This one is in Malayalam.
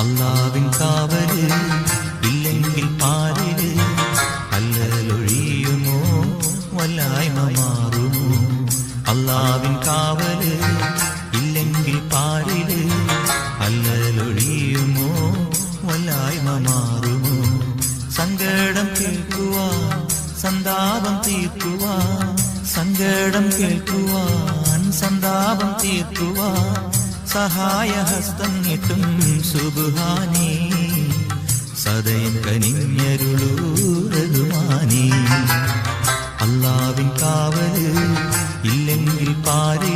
അല്ലാവിൻ കാവല് ഇല്ലെങ്കിൽ പാരില് അല്ലലൊഴിയുമോ വല്ലായ്മ മാറുമോ അല്ലാവിൻ കാവല് ഇല്ലെങ്കിൽ പാരില് അല്ലലൊഴിയുമോ വല്ലായ്മ മാറുമോ സങ്കടം കേൾക്കുവാൻ സന്താപം തീർക്കുവാൻ സങ്കടം കേൾക്കുവാൻ സന്താപം തീർക്കുവാൻ സഹായഹസ്തം നീട്ടും സുബ്ഹാനേ സദയം കനിഞ്ഞരുളൂ റഹ്മാനേ അല്ലാവിൻ കാവല് ഇല്ലെങ്കിൽ പാരി